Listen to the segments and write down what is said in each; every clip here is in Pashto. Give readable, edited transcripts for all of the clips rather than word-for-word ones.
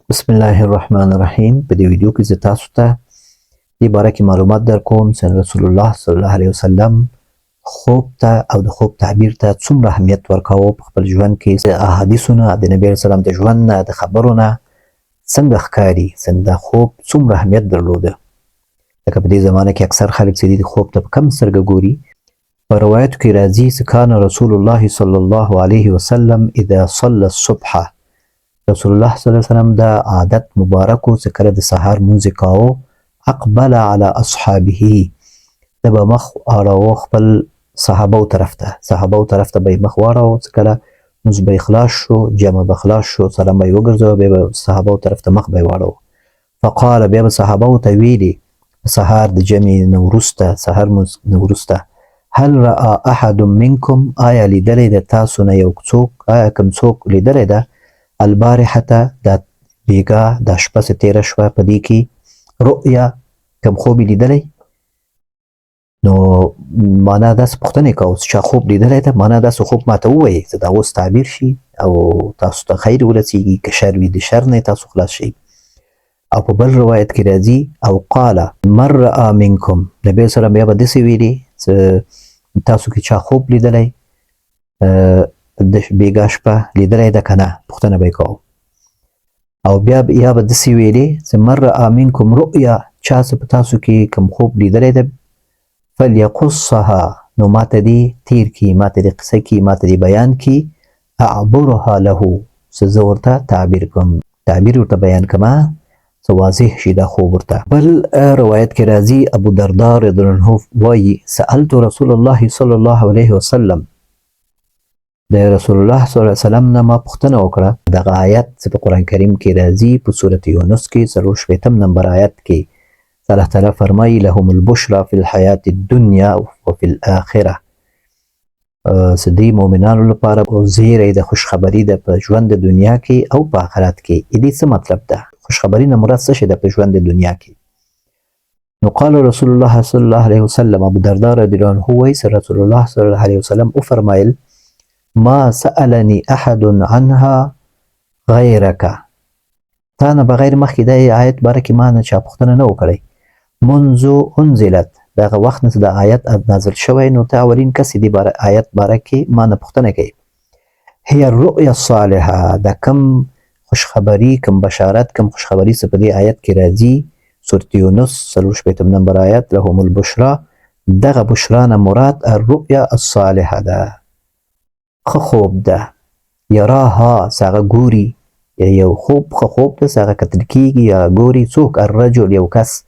بسم الله الرحمن الرحیم. په دې ویډیو کې زه تاسو ته دې باره کې معلومات درکوم چې رسول الله صلی الله علیه وسلم خوب ته او د خوب تعبیر ته څومره اهمیت ورکاوه په خپل ژوند کې. احادیثونه د نبی علیه السلام د ژوند نه د خبرو نه څنګه ښکاري څنګه د خوب څومره اهمیت درلوده. لکه په دې زمانه کې اکثر خلک چې د خوب ته په کم سترګه ګوري. په روایتو کې راځي چې کان رسول الله صلی الله علیه وسلم اذا صلى الصبح، رسول الله صلی الله علیه وسلم دا عادت مبارکو چې کله د سهار مونځ کاوه اقبل على اصحابه، د به مخ اړاوه خپل صحابو طرف ته به یې مخ واړاوه. چې کله مونځ به خلاص شو، جمع به خلاص شو، سلام به یې وګرځوه، بیا به صحابو طرف ته مخ به یې واړاوه. فقال، بیا به صحابو ته ویلي سهار د جمع نه وروسته، سهار مونځ نه وروسته، هل رأى احد منکم، آیا لیدلی د تاسو نه یو څوک، آیا کوم څوک لیدلی ده البارحته دا بیګا دا شپه چې تیره شوه په دې کې رؤیا کوم خوب یې لیدلی. نو معنا داسې پوښتنې کوو چې چا خوب لیدلی ده، معنا داسې خوب ماته ووایي چې دا اوس تعبیر شي او تاسو ته خیر ورسیږي، که شر وي د شر نه تاسو خلاص شئ. او په بل روایت کې راځي او قال من رأى منکم، نبی سره بیا به داسې ویلي چې تاسو کې چا خوب لیدلی د بیګا شپه لیدلی ده که نه، پوښتنه به یې کوو. او بیا یا به داسې ویلې چې من رأى منکم رؤیا، چا چې په تاسو کې کوم خوب لیدلی ده فلیقصها، نو ماته دې تیر کړي، ماته دې قصه کړي، ماته دې بیان کړي. اعبرها له، چې زه ورته تعبیر کړم، تعبیر ورته بیان کړم چې واضح شي دا خوب ورته. بل روایت کې راځي ابو درداء رضی الله عنه وایي سألت رسول الله صلی الله علیه وسلم، د رسول الله صلی الله علیه وسلم نه ما پوښتنه وکړه دغه آیت چې په قرآن کریم کې راځي په سورة یونس کې 40 نمبر آیت کې الله تعالی فرمایي لهم البشرى فی الحیاة الدنیا وفي الآخرة، چې دې مؤمنانو لپاره زیری د خوشخبري ده په ژوند د دنیا کې او په آخرت کې. دې څه مطلب ده؟ خوشخبري نه مراد څه شی ده په ژوند د دنیا کې؟ نو قال رسول الله صلی الله علیه وسلم، ابو درداء رضی الله عنه وایي رسول الله صلی الله علیه وسلم وفرمایل ما سألني احد عنها غیرک، تا نه بغیر مخکې د آیت باره کې ما نه چا پوښتنه نه وکړی. منذ انزلت، دغه وخت نه د آیت نازل شوی، نو ته اولین کس دې آیت باره کې ما نه پوښتنه کوي. هي الرؤیا الصالحه، دا کم خوشخبري، کم بشارت، کم خوشخبري چې په دې آیت کې راځي سورة یونس 40 نمبر آیت لهم البشرى، دغه بشرا نه مراد الرؤیا الصالحه ده، ښه خوب ده. یراها، هغه ګوري، یو خوب ښه خوب ده چې هغه کتل کېږي یا ګوري څوک، الرجل یو کس،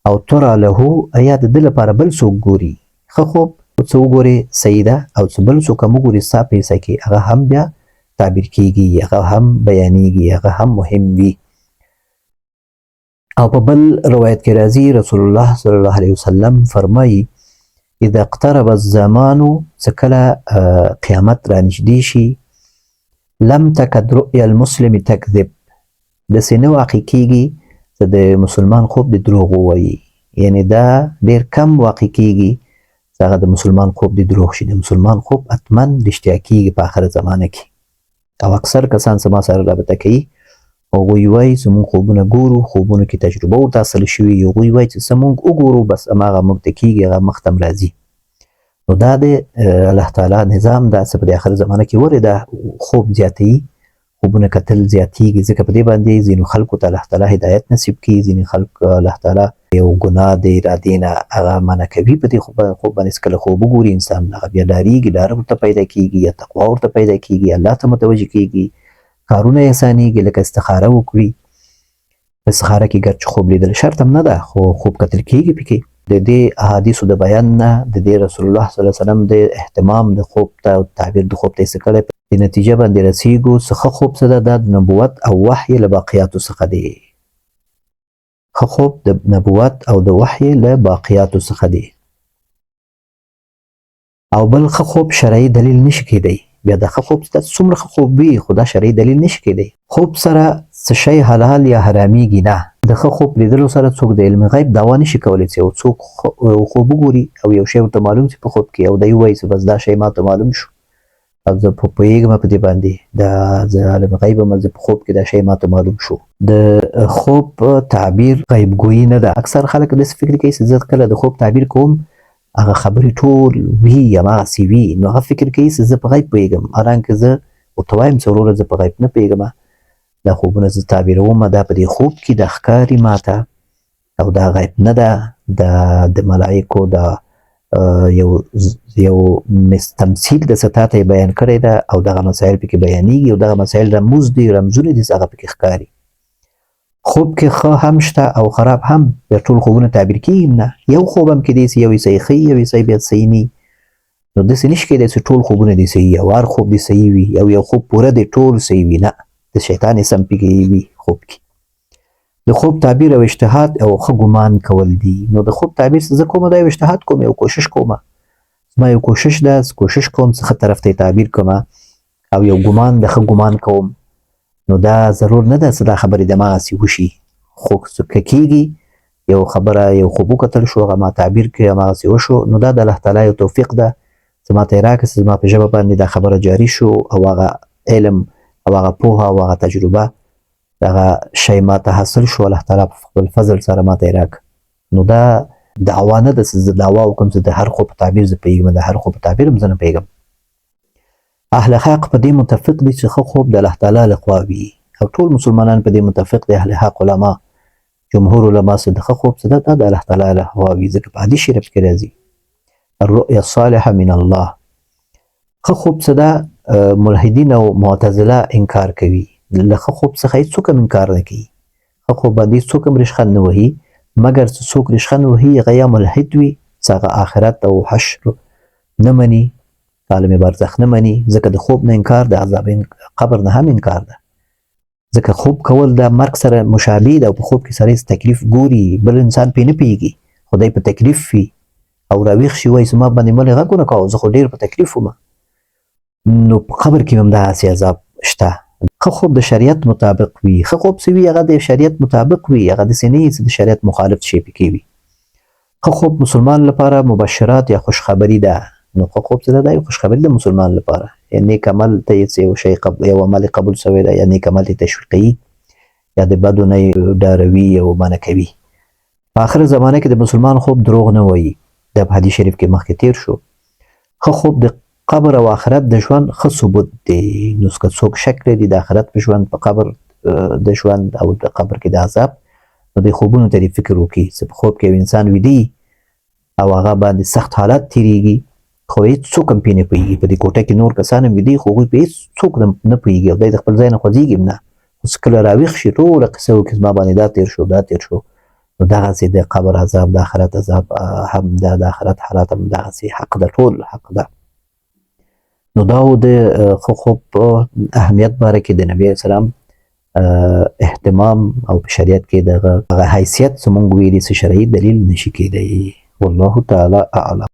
او ترى له، یا د ده لپاره بل څوک ګوري. ښه خوب څه وګورې صحیح ده، او څه بل څوک هم وګوري ستا په حصه کې، هغه هم بیا تعبیر کېږي، هغه هم بیانېږي، هغه هم مهم وي. او په بل روایت کې راځي رسول الله صلی الله علیه وسلم فرمایي اذا اقترب الزمان، چې کله قیامت را نږدې شي، لم تکد رؤیا المسلم تکذب، داسې نه واقع کېږي چې د مسلمان خوب د دروغ ووایي. یعنی دا ډېر کم واقع کېږي چې هغه د مسلمان خوب د دروغ شي. د مسلمان خوب حتما رښتیا کېږي په آخر زمانه کې. او اکثر کسان چې ما سره رابطه کوي هغوی وایي چې موږ خوبونه ګورو، خوبونو کې تجربه ورته حاصله شوي، هغوی وایي چې څه موږ وګورو بس هماغه موږ ته کېږي، هغه مخ ته راځي. نو دا د الله تعالی نظام دا چې په دې آخر زمانه کې ولې دا خوب زیاتوي، خوبونه کتل زیاتېږي، ځکه په دې باندې ځینو خلکو ته الله تعالی هدایت نصیب کړي، ځینې خلک الله تعالی یو ګناه د ارادې نه هغه منع کوي په دې خوب باندې. چې کله خوب وګوري انسان هغه بیا ډارېږي، ډار ورته پیدا کېږي، یا تقوا ورته پیدا کېږي، الله ته متوجه کېږي، کارونه یې اسانېږي، لکه استخاره وکړي. په استخاره کې ګرچې خوب لیدل شرط هم نه ده، خو خوب کتل کېږي پکې. د دې احادیثو د بیان نه د دې رسول الله صلی الله علیه وسلم د اهتمام د خوب ته او تعبیر د خوب ته یې څه کړی، د نتیجه باندې رسېږو چې ښه خوب څه ده، دا د نبوت او وحی له باقیاتو څخه دی. ښه خوب د نبوت او د وحی له باقیاتو څخه دی. او بل ښه خوب شرعي دلیل نشي کېدی. بیا د ښه خوب څومره ښه خوب وي، خو دا شرعي دلیل نشي کېدی. خوب سره څه شی حلال یا حرامېږي نه. د ښه خوب لیدلو سره څوک د علم غیب دعوا نشي کولی چې یو څوک خوب وګوري او یو شی ورته معلوم شي په خوب کې، او دی ووایي چې بس دا شی ماته معلوم شو، او زه پوهېږم په دې باندې دا زه عالم غیب یم، زه په خوب کې دا شی ماته معلوم شو. د خوب تعبیر غیبګویي نه ده. اکثر خلک داسې فکر کوي چې زه کله د خوب تعبیر کوم هغه خبرې ټول وي هماغسې وي، نو هغه فکر کوي چې زه په غیب پوهېږم، حالانکه زه ورته وایم چې وروره زه په غیب نه پوهېږم، دا خوبونه زه تعبیروم، دا په دې خوب کې د ښکاري ماته او دا غیب نه ده، دا د ملایکو دا یو تمثیل د څه تاته یې بیان کړی ده او دغه مسایل پکې بیانېږي او دغه مسایل رموز دي رمزونه دي هغه پکې ښکاري. خوب کې ښه هم شته او خراب هم، بیا ټول خوبونه تعبیر کېږي نه، یو خوب هم کیدای سي یو یې صحیح ښیي یو یې صحیح بیا صحیح نه وي، نو داسې نشي کېدای چې ټول خوبونه دې صحیح او هر خوب دې صحیح وي او یو خوب پوره دې ټول صحیح وي، نه د شیطان اسم پکې وي خوب کې. د خوب تعبیر او اجتهاد او ښه ګمان کول دي. نو د خوب تعبیر څه زه کوم دا یو اجتهاد کوم، یو کوشش کوم، زما یو کوشش ده، کوشش کوم څه ښه طرف ته تعبیر کوم او یو ګمان د ښه ګمان کوم، نو دا ضرور نه ده چې دا خبرې دماغسې وشي، خو که کېږي یو خبره یو خوب وکتل شو هغه ما تعبیر کړي هماغسې وشو، نو دا د الله تعالی یو توفیق ده چې ما ته یې راکړه چې زما په ژبه باندې دا خبره جاري شو او هغه علم او هغه پوهه او هغه تجربه دغه شی ما ته حاصل شو، الله تعالی په خپل فضل سره ما ته یې راکړه. نو دا دعوا نه ده چې زه دعوا وکړم چې د هر خوب په تعبیر زه پوهېږم، د هر خوب په تعبیر هم زه نه پوهېږم. اهل حق په دې متفق دي چې ښه خوب د الله تعالی لخوا وي او ټول مسلمانان په دې متفق دي، اهل حق علما جمهور علما چې د ښه خوب څه ده دا د الله تعالی لخوا وي، ځکه په حدیث شریف کې راځي الرؤیا الصالحه من الله. ښه خوب څه ده ملحدین او معتزله انکار کوي، له ښه خوب څخه هېڅوک هم انکار نه کوي، ښه خوب باندې څوک هم ریشخند نه وهي، مګر چې څوک ریشخند وهي هغه یا ملحد وي چې هغه آخرت او حشر نه مني، عالم برزخ نه مني، ځکه د خوب نه انکار د عذاب قبر نه هم انکار ده، ځکه خوب کول د مرګ سره مشابه ده او په خوب کې سړی تکلیف ګوري، بل انسان پرې نه پوهېږي، خدای په تکلیف وي او راویښ شي وایي چې ما باندې ملې غږ ونه کوه زه خو ډېر په تکلیف وم، نو په قبر کې هم داسې عذاب شته. ښه خوب د شریعت مطابق وي، ښه خوب څه وي هغه د شریعت مطابق وي، هغه داسې نه وي چې د شریعت مخالف شی پکې وي. ښه خوب مسلمان لپاره مبشرات یا خوشخبري ده، نو ښه خوب څه ده دا یو خوشخبري ده مسلمان لپاره، یا نیک عمل ته یې یو شی یو عمل قبول شوی ده یا نیک عمل یې تشویقوي یا د بدو نه ډاروي او منع کوي. په آخر زمانه کې د مسلمان خوب دروغ نه وایي، دا په حدیث شریف کې مخکې تیر شو. ښه خوب د قبر او آخرت د ژوند ښه ثبوت دی، نو که څوک شک لري د آخرت په ژوند په قبر د ژوند او د قبر کې د عذاب، نو د خوبونو ته دې فکر وکړي چې په خوب کې یو انسان ویده او هغه باندې سخت حالات تېرېږي خو هېڅوک هم پرې نه پوهېږي، په دې کوټه کې نور کسان هم ویده خو هغوی په هېڅوک نه پوهېږي او دی د خپل ځای نه خوځېږي هم نه، خو چې کله راویښ شي ټوله قصه وکړي زما باندې دا تېر شو دا تېر شو، نو دغسې د قبر عذاب د آخرت عذاب هم د آخرت حالات هم دغسې حق ده، ټول حق ده. نو دا و د ښه خوب اهمیت باره کې د نبي علیه السلام اهتمام او په شریعت کې دغه حیثیت زموږ ویلي چې شرعي دلیل نشي کېدی. والله تعالی اعلم.